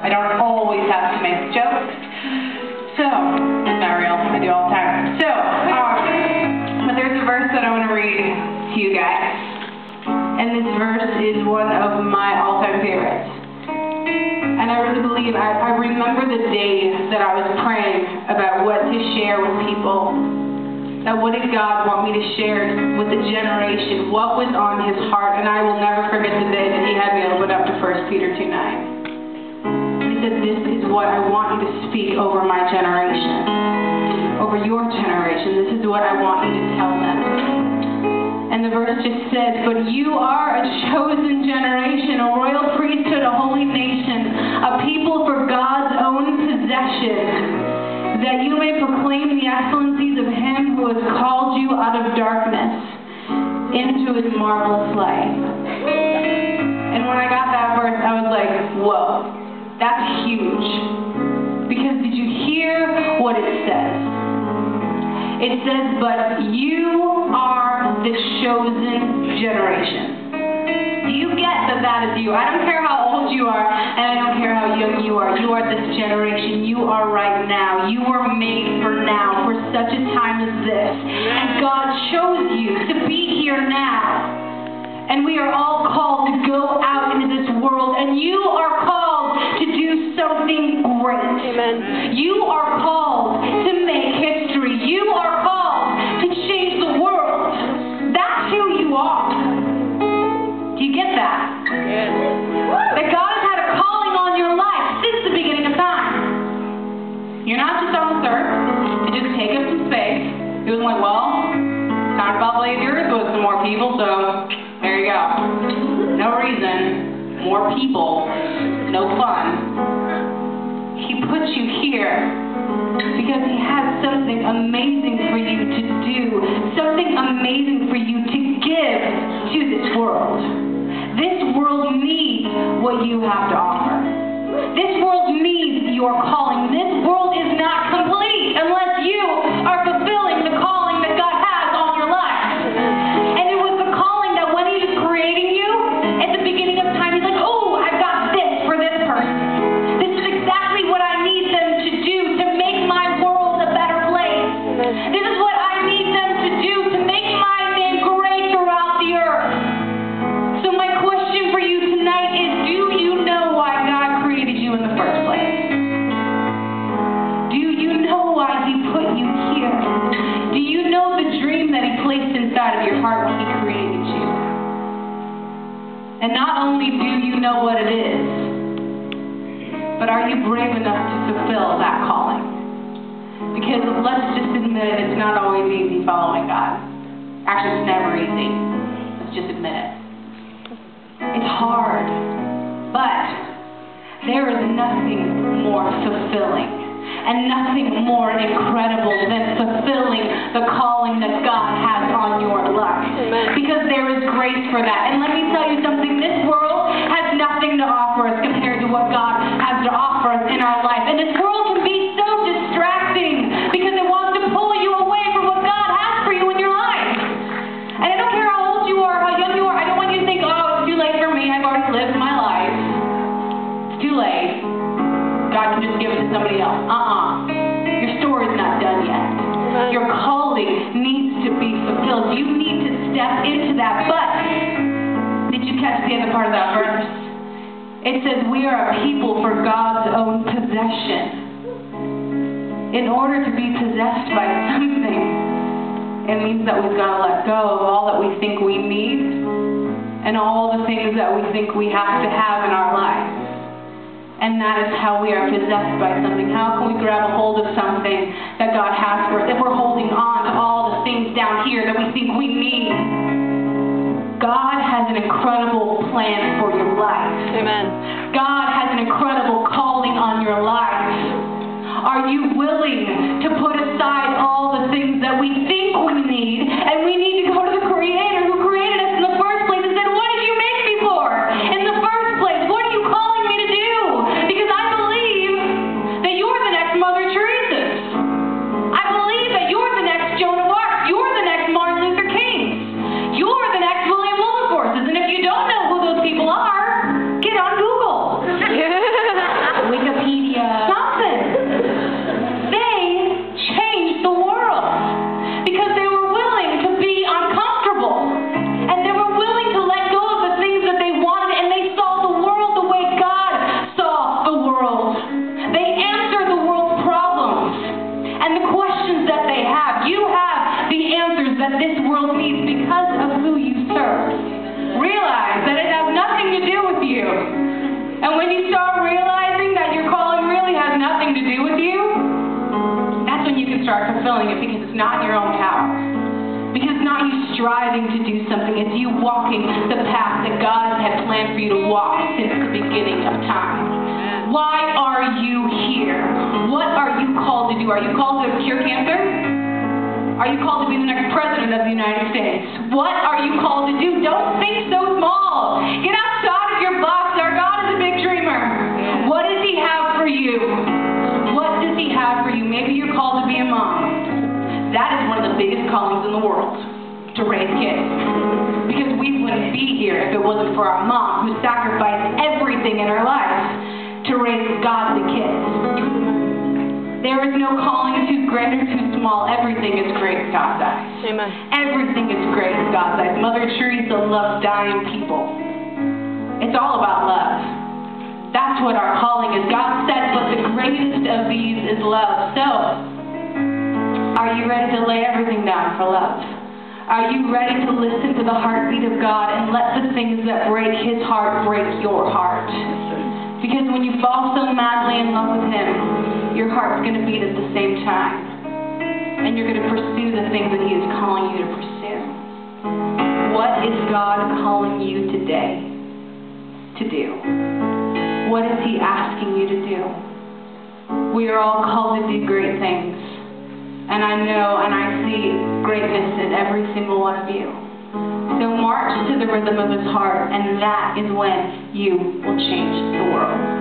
I don't always have to make jokes. So, not real, I do all the time. So, but there's a verse that I want to read to you guys. And this verse is one of my all-time favorites. And I really believe, I remember the day that I was praying about what to share with people. That what did God want me to share with the generation? What was on his heart? And I will never forget the day that he had me open up to 1 Peter 2:9. He said, this is what I want you to speak over my generation. Over your generation. This is what I want you to tell them. And the verse just says, but you are a chosen generation, a royal priesthood, a holy nation, a people for God's own possession, that you may proclaim the excellencies of him who has called you out of darkness into his marvelous light. And when I got that verse, I was like, whoa, that's huge. Because did you hear what it says? It says, but you are the chosen generation. Do you get that that is you? I don't care how old you are, and I don't care how young you are. You are this generation. You are right now. You were made for now, for such a time as this. And God chose you to be here now. And we are all called to go out into this world, and you are called to do something great. Amen. You are called to make history. You are called to change the world. That's who you are. Do you get that? Yes. That God has had a calling on your life since the beginning of time. You're not just on this earth to just take up some space. He was like, well, time to populate the earth with some more people, so there you go. No reason. More people. No fun. He put you here because he has something amazing for you to do. Something amazing for you to give to this world. This world needs what you have to offer. This world needs your calling. This world is not complete unless you are fulfilling the calling that God has on your life. And it was the calling that when he was creating you, at the beginning of time, he's like, oh, I've got this for this person. This is exactly what I need them to do to make my world a better place. This is what I need them to do to make my name great throughout the earth. So my question for you tonight is, do you know why God created you in the first place? Do you know why he put you here? Do you know the dream that he placed inside of your heart when he created you? And not only do you know what it is, but are you brave enough to fulfill that calling? Because let's just admit it, it's not always easy following God. Actually, it's never easy. Let's just admit it. It's hard. But there is nothing more fulfilling and nothing more incredible than fulfilling the calling that God has on your life. Amen. Because there is grace for that. And let me tell you something, this world has nothing to offer us compared to what God has to offer us in our life. And this world can be so distracting because it wants to pull you away from what God has for you in your life. And I don't care how old you are, how young you are, I don't want you to think, oh, it's too late for me, I've already lived my life. It's too late. God can just give it to somebody else. Your story's not done yet. Your calling needs to be fulfilled. You need to step into that. But did you catch the other part of that verse? It says we are a people for God's own possession. In order to be possessed by something, it means that we've got to let go of all that we think we need and all the things that we think we have to have in our lives. And that is how we are possessed by something. How can we grab a hold of something that God has for us if we're holding on to all the things down here that we think we need? God has an incredible plan for your life. Amen. God has an incredible calling on your life. Are you willing to put aside all the things that we think we need, and we need to go to the Creator who created us in the first place and said, what did you make me for? In the first place, what are you calling me to do? Because I believe that you're the next Mother Teresa. I believe that you're the next Joan of Arc. You're the next Martin Luther King. You're the next William Wilberforce. And if you don't know who those people are, get on Google. not in your own power. Because it's not you striving to do something, it's you walking the path that God had planned for you to walk since the beginning of time. Why are you here? What are you called to do? Are you called to cure cancer? Are you called to be the next president of the United States? What are you called to do? Don't think so small. Get outside of your box. Our God is a big dreamer. What does He have for you? What does He have for you? Maybe you're called to be a mom. That is one of the biggest callings in the world, to raise kids. Because we wouldn't be here if it wasn't for our mom, who sacrificed everything in her life to raise godly kids. There is no calling too great or too small. Everything is great in God's eyes. Amen. Everything is great in God's eyes. Mother Teresa loved dying people. It's all about love. That's what our calling is. God said, but the greatest of these is love. So, are you ready to lay everything down for love? Are you ready to listen to the heartbeat of God and let the things that break His heart break your heart? Because when you fall so madly in love with Him, your heart's going to beat at the same time. And you're going to pursue the things that He is calling you to pursue. What is God calling you today to do? What is He asking you to do? We are all called to do great things. And I know and I see greatness in every single one of you. So march to the rhythm of His heart, and that is when you will change the world.